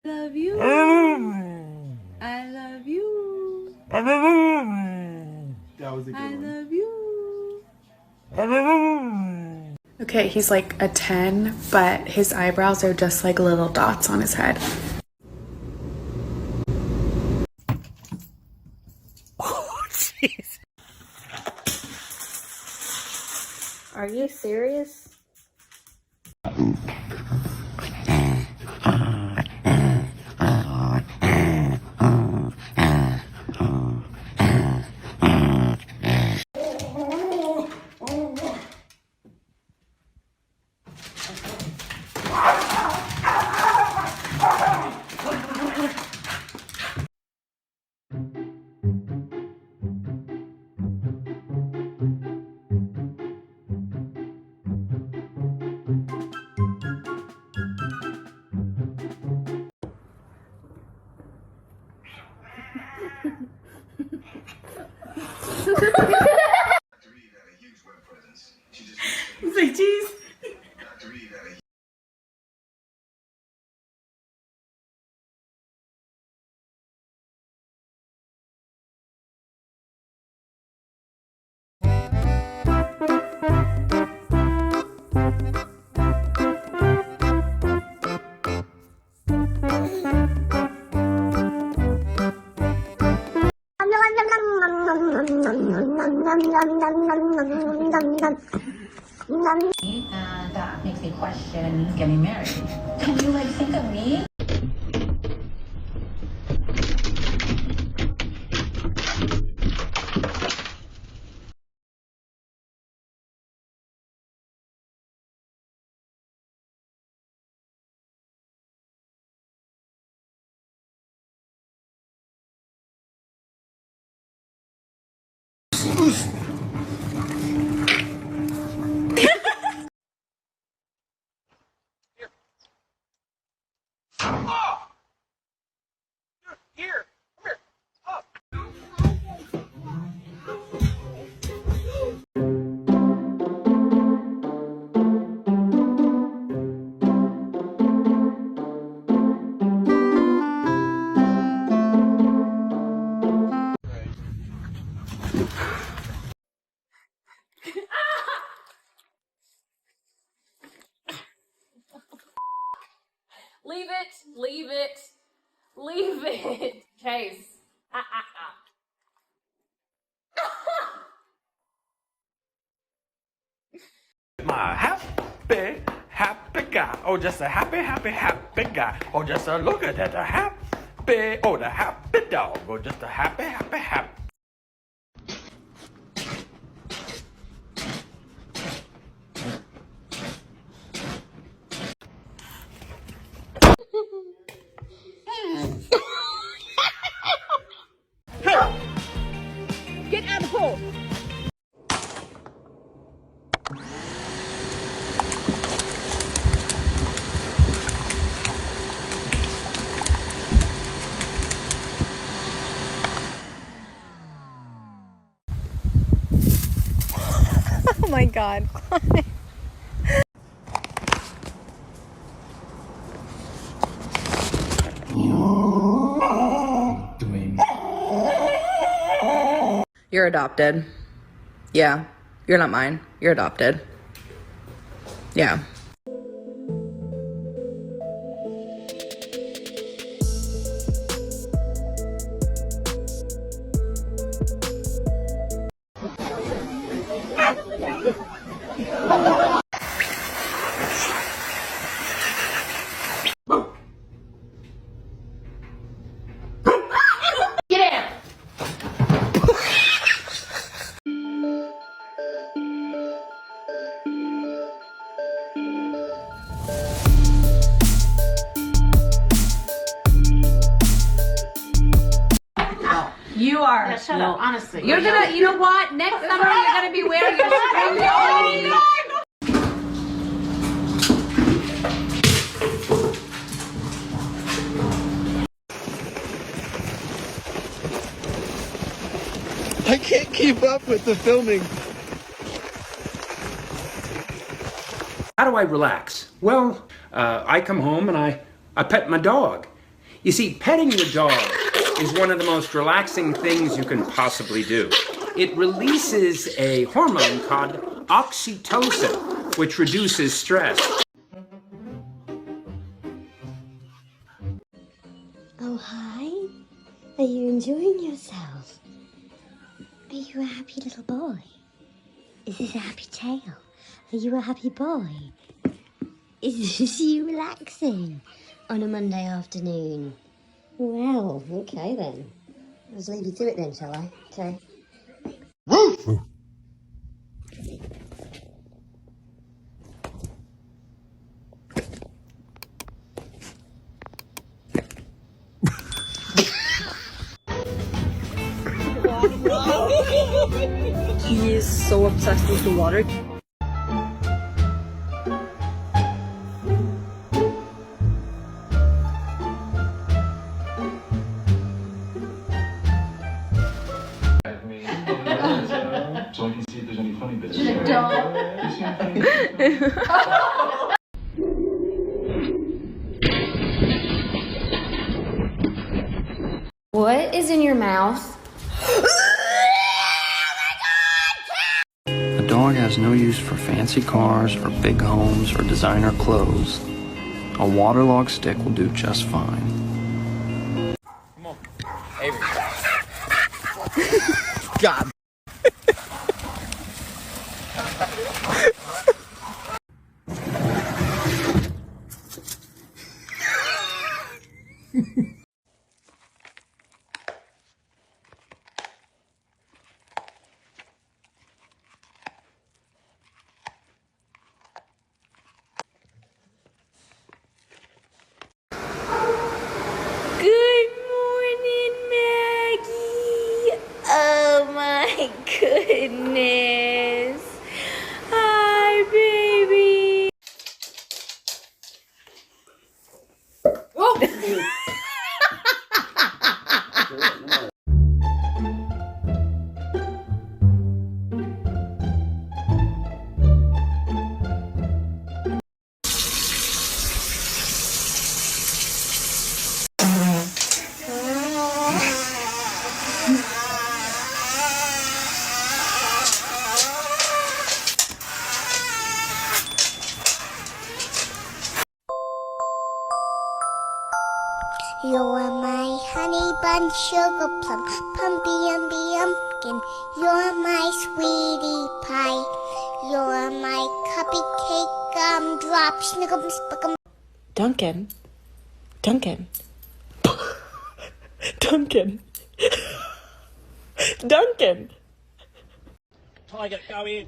love you. I love you. That was a good one. I love you. Okay, he's like a 10, but his eyebrows are just like little dots on his head. Oh, jeez. Are you serious? Say cheese. And that makes me question getting married. Can you like think of me? Here, come here. Up. Leave it. Leave it. Leave it. Chase. My happy, happy guy. Oh, just a happy, happy, happy guy. Oh, just a look at that, a happy. Oh, the happy dog. Oh, just a happy, happy, happy. Get out of the pool. Oh my god. You're adopted. Yeah. You're not mine. You're adopted. Yeah. You are. Yeah, shut up, honestly. You're gonna, you know what? Next summer you're gonna be wearing your string only. I can't keep up with the filming. How do I relax? Well, I come home and I pet my dog. You see, petting your dog is one of the most relaxing things you can possibly do. It releases a hormone called oxytocin, which reduces stress. Oh, hi. Are you enjoying yourself? Are you a happy little boy? Is this a happy tale? Are you a happy boy? Is this you relaxing on a Monday afternoon? Well, okay then. I'll just leave you to it then, shall I? Okay. He is so obsessed with the water. So I can see if there's any funny bits. What is in your mouth? A dog has no use for fancy cars or big homes or designer clothes. A waterlogged stick will do just fine. Come on. Avery. God. Good morning, Maggie. Oh my goodness. Hi, baby. You're my honey bun, sugar plum, pumpy umby umpkin. You're my sweetie pie. You're my cupcake gumdrop, snick'em spick'em. Duncan. Duncan. Duncan. Duncan. Tiger, go in.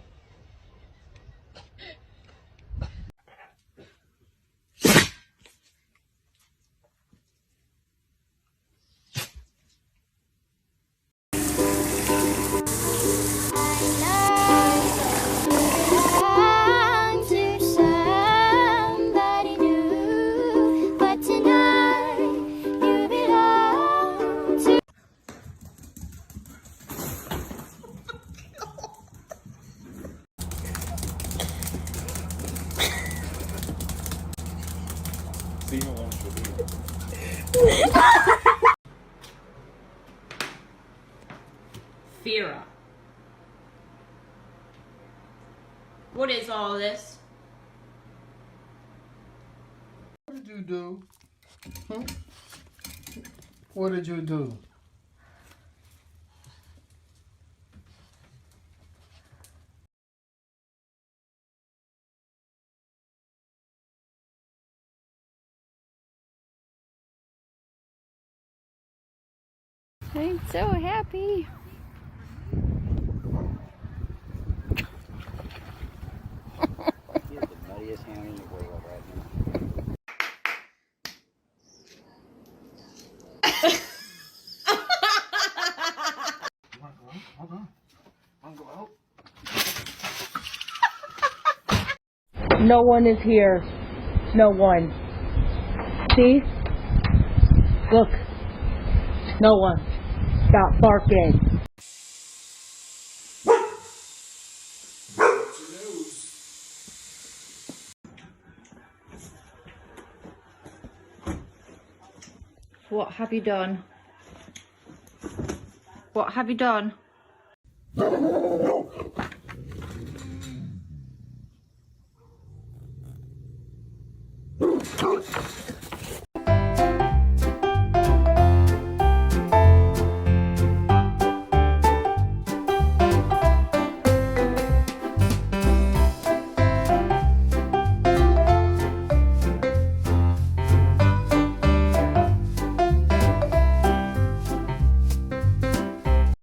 Fira. What is all this? What did you do? What did you do? I'm so happy. He is the nuttiest hand in the world right now. Hold on. I'll go out. No one is here. No one. See? Look. No one. Stop barking. What have you done? What have you done?